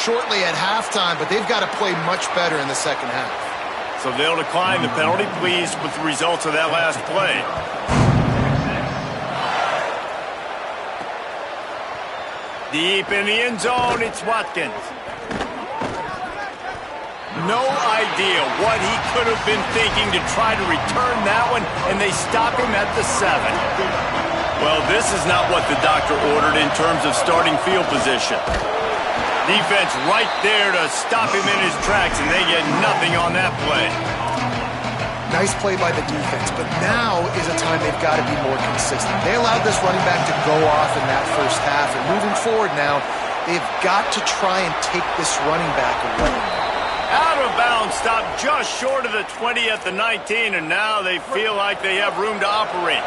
shortly at halftime, but they've got to play much better in the second half. So they'll decline the penalty, pleased with the results of that last play. Deep in the end zone, it's Watkins. No idea what he could have been thinking to try to return that one, and they stop him at the 7. Well, this is not what the doctor ordered in terms of starting field position. Defense right there to stop him in his tracks, and they get nothing on that play. Nice play by the defense, but now is a time they've got to be more consistent. They allowed this running back to go off in that first half, and moving forward now, they've got to try and take this running back away. Out of bounds, stopped just short of the 20 at the 19, and now they feel like they have room to operate.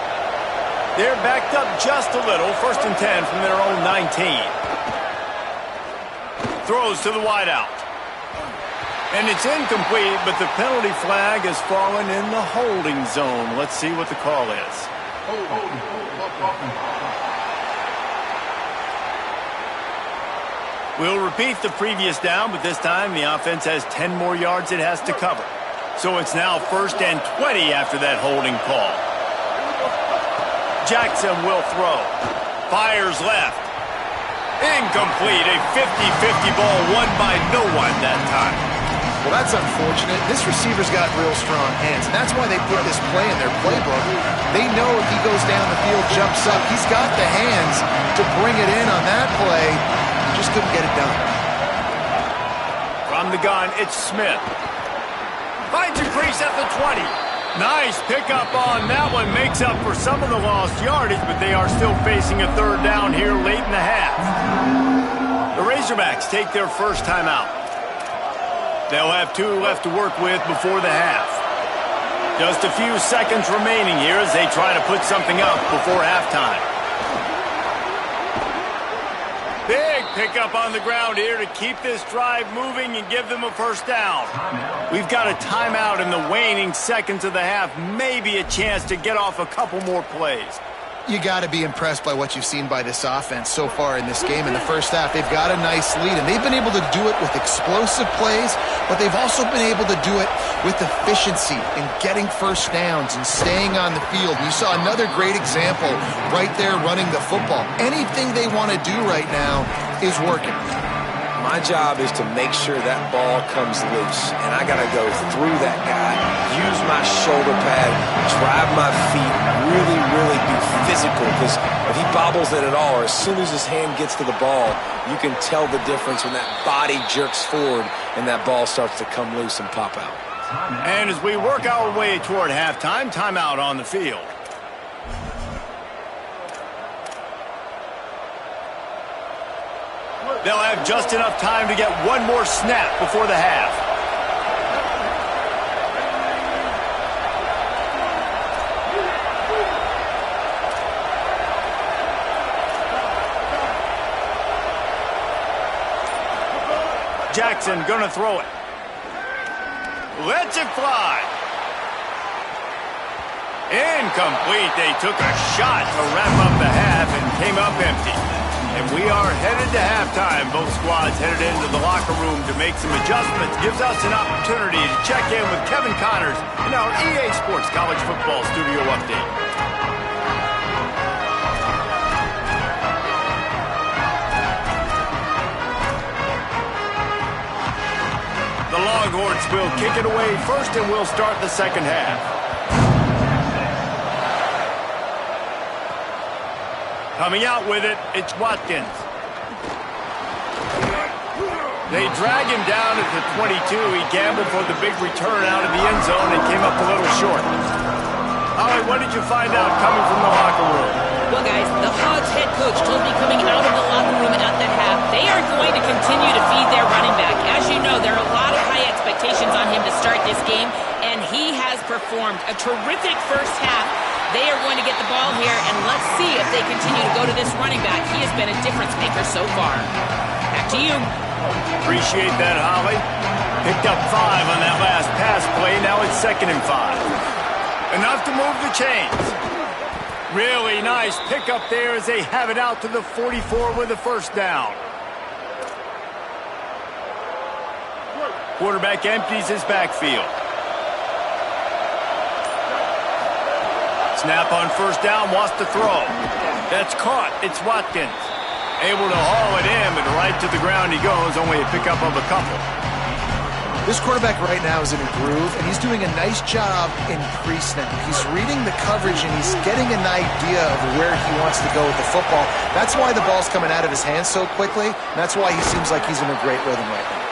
They're backed up just a little, 1st and 10 from their own 19. Throws to the wideout. And it's incomplete, but the penalty flag has fallen in the holding zone. Let's see what the call is. We'll repeat the previous down, but this time the offense has 10 more yards it has to cover. So it's now 1st and 20 after that holding call. Jackson will throw. Fires left. Incomplete. A 50-50 ball won by no one that time. Well, that's unfortunate. This receiver's got real strong hands, and that's why they put this play in their playbook. They know if he goes down the field, jumps up, he's got the hands to bring it in on that play. He just couldn't get it done. From the gun, it's Smith. Finds a crease at the 20. Nice pickup on that one. Makes up for some of the lost yardage, but they are still facing a 3rd down here late in the half. The Razorbacks take their first timeout. They'll have 2 left to work with before the half. Just a few seconds remaining here as they try to put something up before halftime. Big pickup on the ground here to keep this drive moving and give them a 1st down. We've got a timeout in the waning seconds of the half. Maybe a chance to get off a couple more plays. You got to be impressed by what you've seen by this offense so far in this game. In the first half, they've got a nice lead, and they've been able to do it with explosive plays, but they've also been able to do it with efficiency and getting 1st downs and staying on the field. You saw another great example right there running the football. Anything they want to do right now is working. My job is to make sure that ball comes loose, and I got to go through that guy, use my shoulder pad, drive my feet, really be physical, because if he bobbles it at all, or as soon as his hand gets to the ball, you can tell the difference when that body jerks forward and that ball starts to come loose and pop out. And as we work our way toward halftime, timeout on the field. They'll have just enough time to get one more snap before the half. Jackson gonna throw it. Lets it fly. Incomplete. They took a shot to wrap up the half and came up empty. And we are headed to halftime. Both squads headed into the locker room to make some adjustments. Gives us an opportunity to check in with Kevin Connors in our EA Sports College Football Studio Update. The Longhorns will kick it away first, and we'll start the second half. Coming out with it, it's Watkins. They drag him down at the 22. He gambled for the big return out of the end zone and came up a little short. Holly, what did you find out coming from the locker room? Well, guys, the Hogs head coach told me coming out of the locker room at the half, they are going to continue to feed their running back. As you know, there are a lot of high expectations on him to start this game, and he has performed a terrific first half. They are going to get the ball here, and let's see if they continue to go to this running back. He has been a difference maker so far. Back to you. Appreciate that, Holly. Picked up 5 on that last pass play. Now it's 2nd and 5. Enough to move the chains. Really nice pickup there as they have it out to the 44 with a 1st down. Quarterback empties his backfield. Snap on first down, wants to throw. That's caught. It's Watkins. Able to haul it in, but right to the ground he goes, only a pickup of a couple. This quarterback right now is in a groove, and he's doing a nice job in pre-snap. He's reading the coverage, and he's getting an idea of where he wants to go with the football. That's why the ball's coming out of his hands so quickly, and that's why he seems like he's in a great rhythm right now.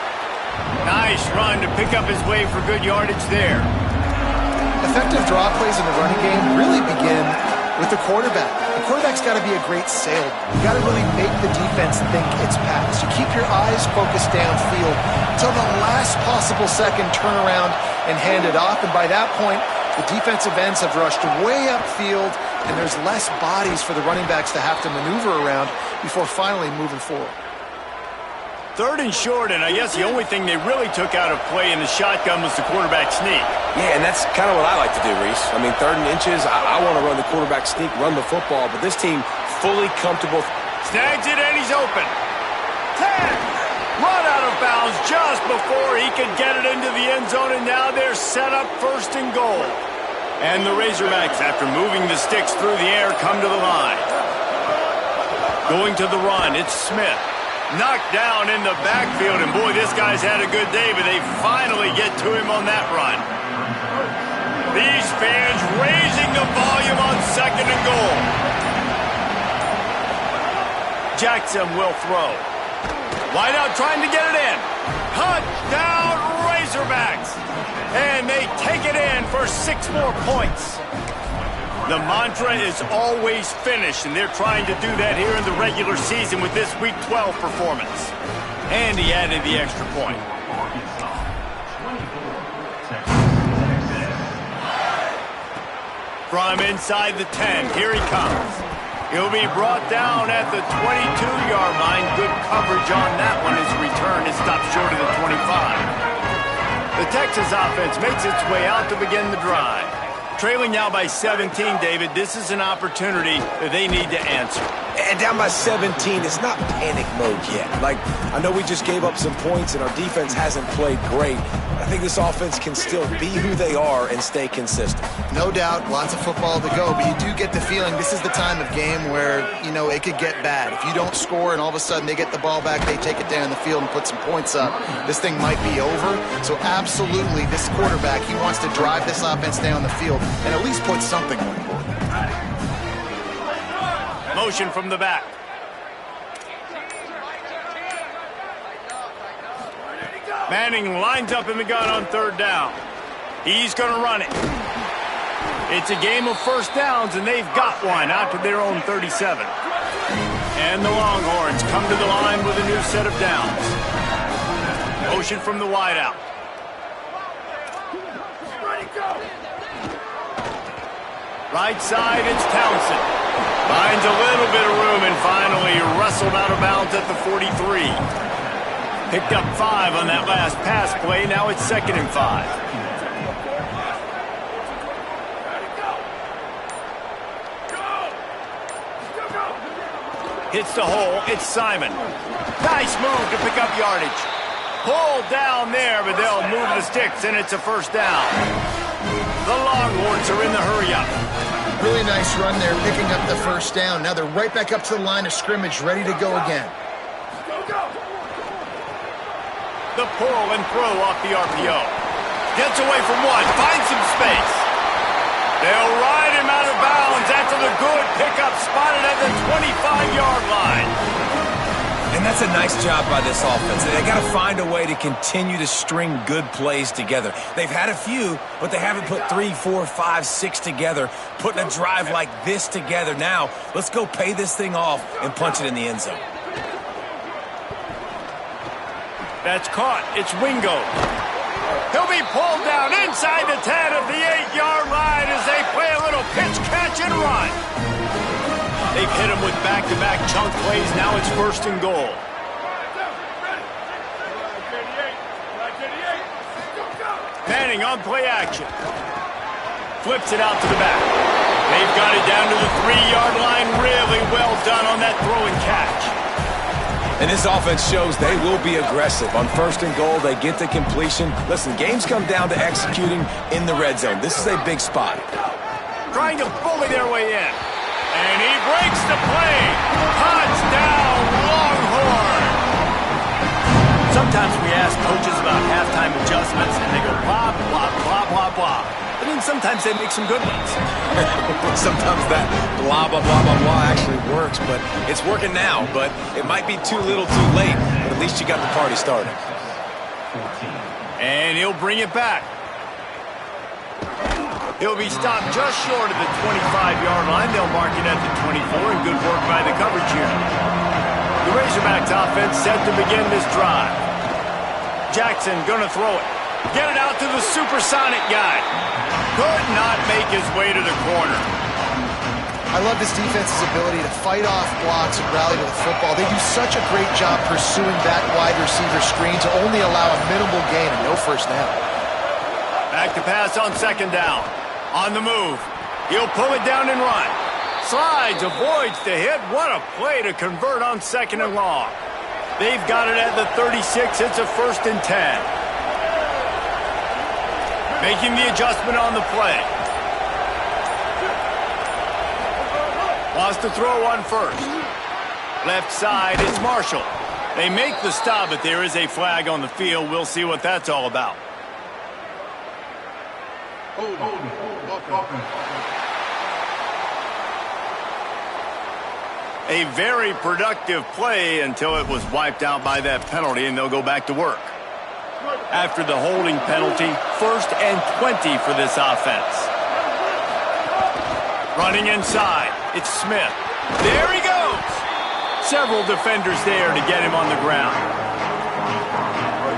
Nice run to pick up his way for good yardage there. Effective draw plays in the running game really begin with the quarterback. The quarterback's got to be a great salesman. You got to really make the defense think it's pass. You keep your eyes focused downfield until the last possible second, turn around and hand it off. And by that point, the defensive ends have rushed way upfield, and there's less bodies for the running backs to have to maneuver around before finally moving forward. Third and short, and I guess the only thing they really took out of play in the shotgun was the quarterback sneak. Yeah, and that's kind of what I like to do, Reese. I mean, 3rd and inches, I want to run the quarterback sneak, run the football, but this team fully comfortable. Snags it, and he's open. 10! Run out of bounds just before he could get it into the end zone, and now they're set up 1st and goal. And the Razorbacks, after moving the sticks through the air, come to the line. Going to the run, it's Smith. Knocked down in the backfield, and boy, this guy's had a good day, but they finally get to him on that run. These fans raising the volume on 2nd and goal. Jackson will throw. Wideout trying to get it in. Touchdown Razorbacks! And they take it in for 6 more points. The mantra is always finish, and they're trying to do that here in the regular season with this Week 12 performance. And he added the extra point. From inside the 10, here he comes. He'll be brought down at the 22-yard line. Good coverage on that one. His return is stopped short of the 25. The Texas offense makes its way out to begin the drive. Trailing now by 17, David. This is an opportunity that they need to answer. And down by 17, it's not panic mode yet. Like, I know we just gave up some points and our defense hasn't played great. I think this offense can still be who they are and stay consistent. No doubt, lots of football to go, but you do get the feeling this is the time of game where, you know, it could get bad. If you don't score and all of a sudden they get the ball back, they take it down the field and put some points up, this thing might be over. So absolutely, this quarterback, he wants to drive this offense down the field and at least put something on the board. Motion from the back. Manning lines up in the gun on 3rd down. He's going to run it. It's a game of first downs, and they've got one out to their own 37. And the Longhorns come to the line with a new set of downs. Motion from the wideout. Right side, it's Townsend. Finds a little bit of room and finally wrestled out of bounds at the 43. Picked up 5 on that last pass play. Now it's 2nd and 5. Hits the hole. It's Simon. Nice move to pick up yardage. Pulled down there, but they'll move the sticks, and it's a 1st down. The Longhorns are in the hurry-up. Really nice run there, picking up the 1st down. Now they're right back up to the line of scrimmage, ready to go again. The pull and throw off the RPO. Gets away from one, finds some space. They'll ride him out of bounds after the good pickup spotted at the 25-yard line. And that's a nice job by this offense. They got to find a way to continue to string good plays together. They've had a few, but they haven't put 3, 4, 5, 6 together, putting a drive like this together. Now, let's go pay this thing off and punch it in the end zone. That's caught. It's Wingo. He'll be pulled down inside the 10 at the 8-yard line as they play a little pitch, catch, and run. They've hit him with back-to-back chunk plays. Now it's 1st and goal. Manning on play action. Flips it out to the back. They've got it down to the 3-yard line. Really well done on that throw and catch. And this offense shows they will be aggressive. On 1st and goal, they get the completion. Listen, games come down to executing in the red zone. This is a big spot. Trying to bully their way in. And he breaks the play. Touchdown, Longhorn. Sometimes we ask coaches about halftime adjustments, and they go blah, blah, blah, blah, blah. But then sometimes they make some good ones. Sometimes that blah, blah, blah, blah, blah actually works, but it's working now. But it might be too little too late, but at least you got the party started. And he'll bring it back. He'll be stopped just short of the 25-yard line. They'll mark it at the 24, and good work by the coverage unit. The Razorbacks offense set to begin this drive. Jackson gonna throw it. Get it out to the supersonic guy. Could not make his way to the corner. I love this defense's ability to fight off blocks and rally to the football. They do such a great job pursuing that wide receiver screen to only allow a minimal gain and no first down. Back to pass on 2nd down. On the move. He'll pull it down and run. Slides, avoids the hit. What a play to convert on 2nd and long. They've got it at the 36. It's a 1st and 10. Making the adjustment on the play. Wants to throw on 1st. Left side is Marshall. They make the stop, but there is a flag on the field. We'll see what that's all about. A very productive play until it was wiped out by that penalty, and they'll go back to work. After the holding penalty, 1st and 20 for this offense. Running inside, it's Smith. There he goes! Several defenders there to get him on the ground.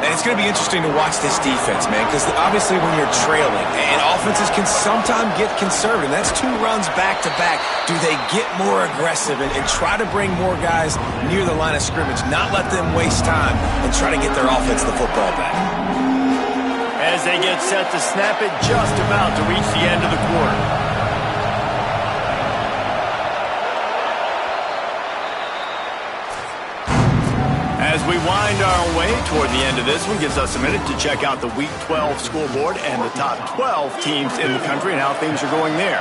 And it's going to be interesting to watch this defense, man, because obviously when you're trailing, and offenses can sometimes get conservative, and that's 2 runs back-to-back. Do they get more aggressive and try to bring more guys near the line of scrimmage, not let them waste time, and try to get their offense the football back? As they get set to snap it, just about to reach the end of the quarter. As we wind our way toward the end of this one, gives us a minute to check out the Week 12 scoreboard and the top 12 teams in the country and how things are going there.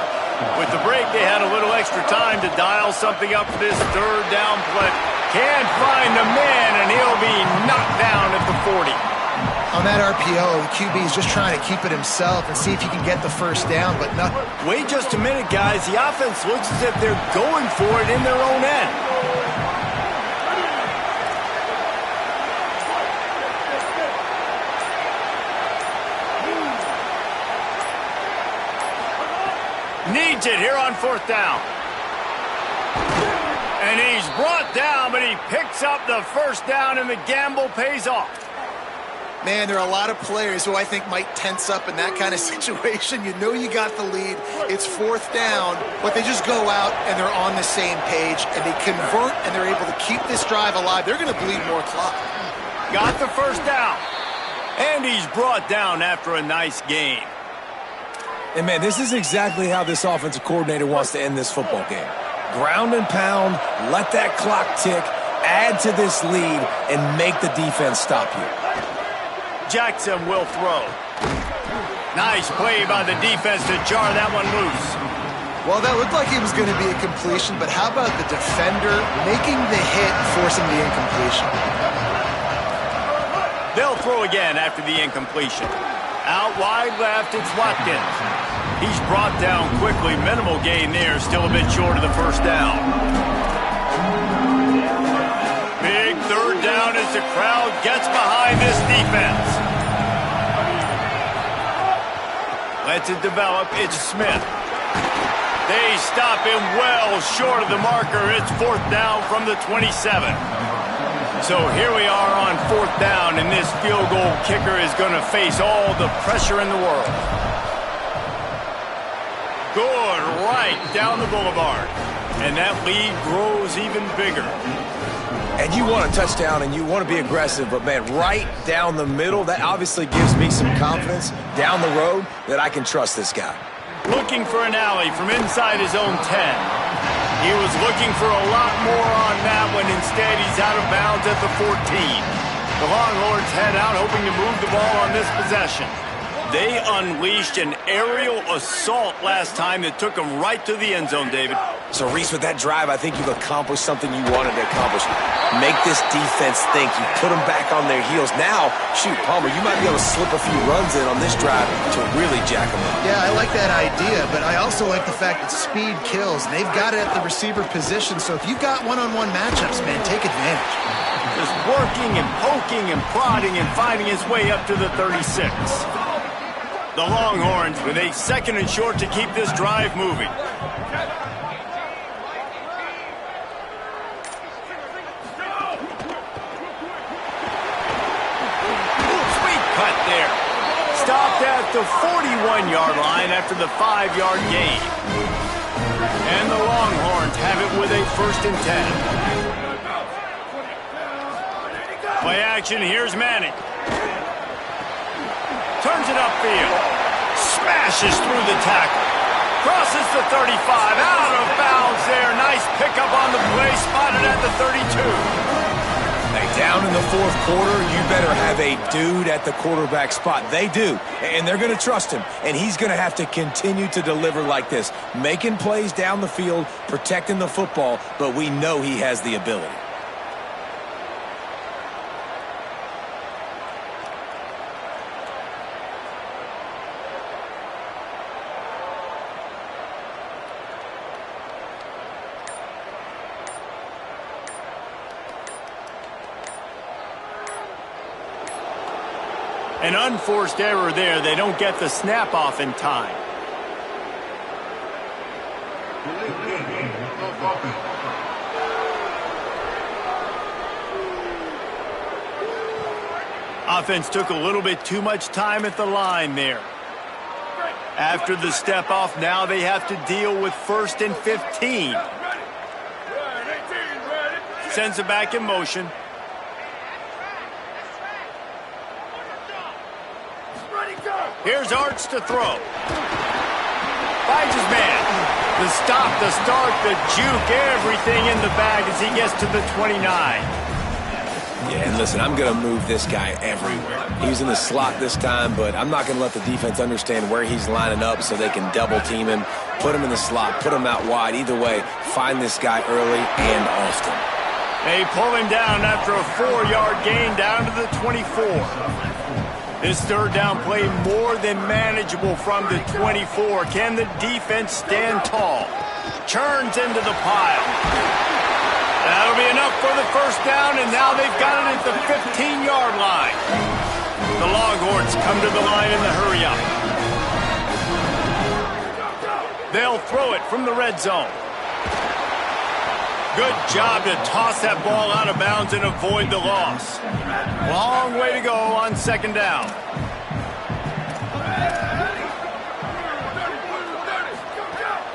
With the break, they had a little extra time to dial something up for this 3rd down play. Can't find the man, and he'll be knocked down at the 40. On that RPO, the QB is just trying to keep it himself and see if he can get the 1st down, but not. Wait just a minute, guys. The offense looks as if they're going for it in their own end. Needs it here on 4th down. And he's brought down, but he picks up the 1st down, and the gamble pays off. Man, there are a lot of players who I think might tense up in that kind of situation. You know you got the lead. It's 4th down, but they just go out, and they're on the same page, and they convert, and they're able to keep this drive alive. They're going to bleed more clock. Got the 1st down. And he's brought down after a nice gain. And, man, this is exactly how this offensive coordinator wants to end this football game. Ground and pound, let that clock tick, add to this lead, and make the defense stop you. Jackson will throw. Nice play by the defense to jar that one loose. Well, that looked like it was going to be a completion, but how about the defender making the hit and forcing the incompletion? They'll throw again after the incompletion. Out wide left, it's Watkins. He's brought down quickly. Minimal gain there, still a bit short of the 1st down. Big 3rd down as the crowd gets behind this defense. Lets it develop. It's Smith. They stop him well short of the marker. It's 4th down from the 27. So here we are on 4th down, and this field goal kicker is going to face all the pressure in the world. Good right down the boulevard. And that lead grows even bigger. And you want a touchdown, and you want to be aggressive, but, man, right down the middle, that obviously gives me some confidence down the road that I can trust this guy. Looking for an alley from inside his own 10. He was looking for a lot more on that one. Instead, he's out of bounds at the 14. The Longhorns head out, hoping to move the ball on this possession. They unleashed an aerial assault last time that took them right to the end zone, David. So, Reese, with that drive, I think you've accomplished something you wanted to accomplish. Make this defense think. You put them back on their heels. Now, shoot, Palmer, you might be able to slip a few runs in on this drive to really jack them up. Yeah, I like that idea, but I also like the fact that speed kills, and they've got it at the receiver position. So if you've got one-on-one matchups, man, take advantage. Just working and poking and prodding and finding his way up to the 36. The Longhorns with a 2nd and short to keep this drive moving. Sweet cut there. Stopped at the 41-yard line after the 5-yard gain. And the Longhorns have it with a 1st and 10. Play action, here's Manning. Turns it upfield. Smashes through the tackle. Crosses the 35. Out of bounds there. Nice pickup on the play. Spotted at the 32. Hey, down in the 4th quarter, you better have a dude at the quarterback spot. They do, and they're going to trust him, and he's going to have to continue to deliver like this, making plays down the field, protecting the football, but we know he has the ability. An unforced error there. They don't get the snap off in time. Offense took a little bit too much time at the line there. After the step off, now they have to deal with 1st and 15. Sends it back in motion. Here's Arts to throw. Finds his man. The stop, the start, the juke, everything in the bag as he gets to the 29. Yeah, and listen, I'm going to move this guy everywhere. He's in the slot this time, but I'm not going to let the defense understand where he's lining up so they can double team him, put him in the slot, put him out wide. Either way, find this guy early and often. They pull him down after a 4-yard gain down to the 24. This 3rd down play more than manageable from the 24. Can the defense stand tall? Churns into the pile. That'll be enough for the 1st down, and now they've got it at the 15-yard line. The Longhorns come to the line in the hurry-up. They'll throw it from the red zone. Good job to toss that ball out of bounds and avoid the loss. Long way to go on 2nd down.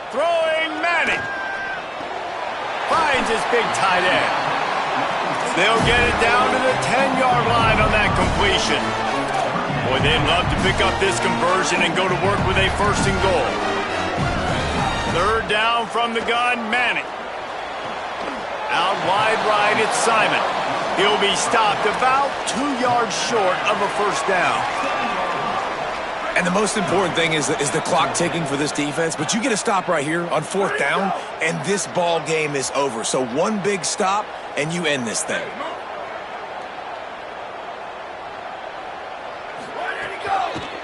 Throwing Manning. Finds his big tight end. They'll get it down to the 10-yard line on that completion. Boy, they'd love to pick up this conversion and go to work with a 1st and goal. 3rd down from the gun, Manning. Out wide right, it's Simon. He'll be stopped about 2 yards short of a 1st down. And the most important thing is the clock ticking for this defense, but you get a stop right here on 4th down, and this ball game is over. So one big stop, and you end this thing.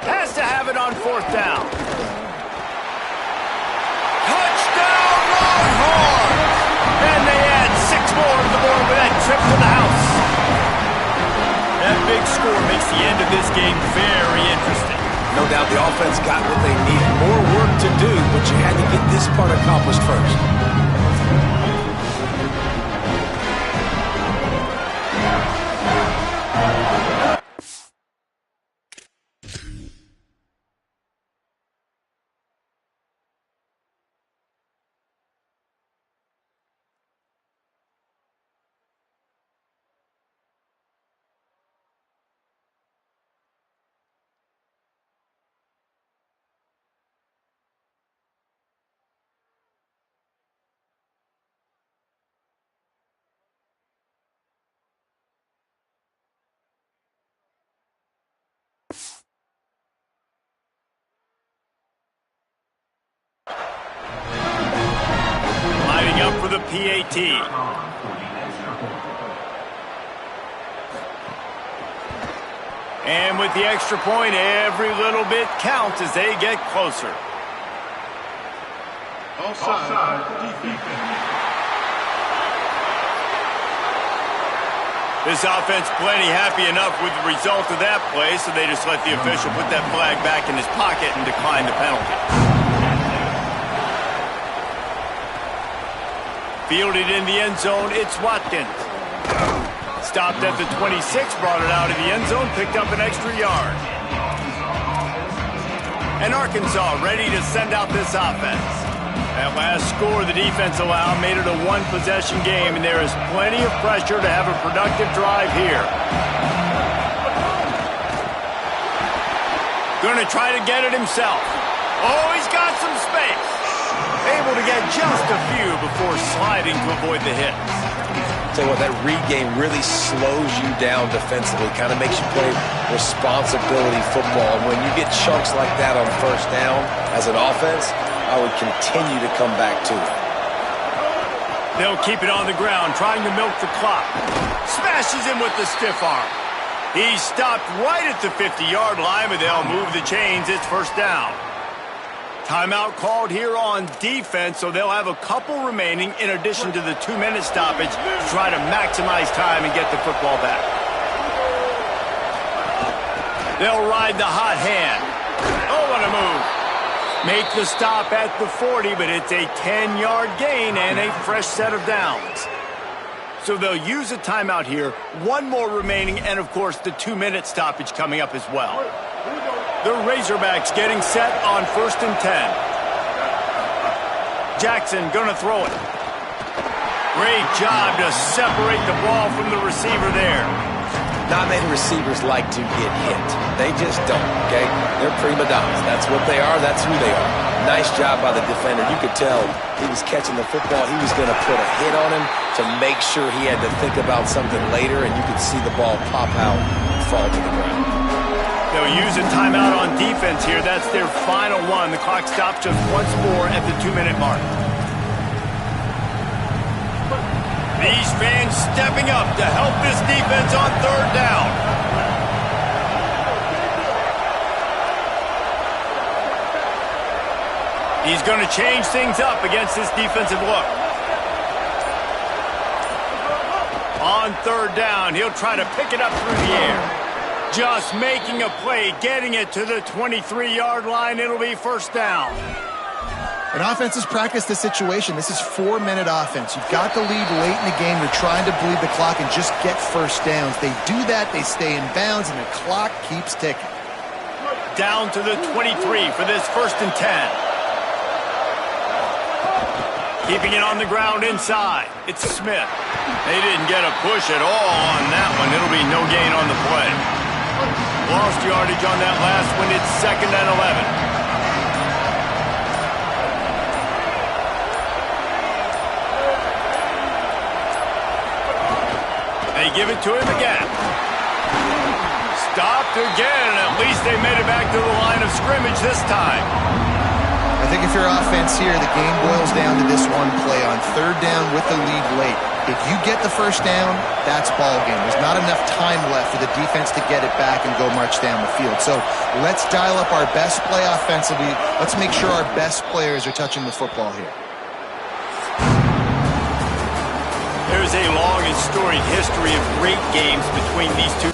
Has to have it on 4th down. Touchdown, Longhorns! And they add 6 more to the board with that trip to the house. That big score makes the end of this game very interesting. No doubt the offense got what they needed. More work to do, but you had to get this part accomplished first. PAT. And with the extra point, every little bit counts as they get closer. Offside, defense. This offense plenty happy enough with the result of that play, so they just let the official put that flag back in his pocket and decline the penalty. Fielded in the end zone, it's Watkins. Stopped at the 26, brought it out of the end zone, picked up an extra yard. And Arkansas ready to send out this offense. That last score the defense allowed made it a one-possession game, and there is plenty of pressure to have a productive drive here. Going to try to get it himself. Oh, he's got some space. Able to get just a few before sliding to avoid the hits. Tell you what, that read game really slows you down defensively, kind of makes you play responsibility football. And when you get chunks like that on first down as an offense, I would continue to come back to it. They'll keep it on the ground, trying to milk the clock. Smashes him with the stiff arm. He stopped right at the 50-yard line, but they'll move the chains. It's first down. Timeout called here on defense, so they'll have a couple remaining in addition to the 2-minute stoppage to try to maximize time and get the football back. They'll ride the hot hand. Oh, what a move. Make the stop at the 40, but it's a 10-yard gain and a fresh set of downs. So they'll use a timeout here, one more remaining, and of course the 2-minute stoppage coming up as well. The Razorbacks getting set on 1st and 10. Jackson gonna throw it. Great job to separate the ball from the receiver there. Not many receivers like to get hit. They just don't, okay? They're prima donnas. That's what they are. That's who they are. Nice job by the defender. You could tell he was catching the football. He was going to put a hit on him to make sure he had to think about something later, and you could see the ball pop out and fall to the ground. They'll use a timeout on defense here. That's their final one. The clock stops just once more at the 2-minute mark. These fans stepping up to help this defense on 3rd down. He's going to change things up against this defensive look. On 3rd down, he'll try to pick it up through the air. Just making a play, getting it to the 23-yard line. It'll be first down. An offense has practiced this situation. This is 4-minute offense. You've got the lead late in the game. You're trying to bleed the clock and just get first downs. They do that, they stay in bounds, and the clock keeps ticking. Down to the 23 for this 1st and 10. Keeping it on the ground inside. It's Smith. They didn't get a push at all on that one. It'll be no gain on the play. Lost yardage on that last one. It's 2nd and 11. They give it to him again. Stopped again. At least they made it back to the line of scrimmage this time. I think if you're offense here, the game boils down to this one play on 3rd down with the lead late. If you get the first down, that's ball game. There's not enough time left for the defense to get it back and go march down the field. So let's dial up our best play offensively. Let's make sure our best players are touching the football here. There's a long and storied history of great games between these two.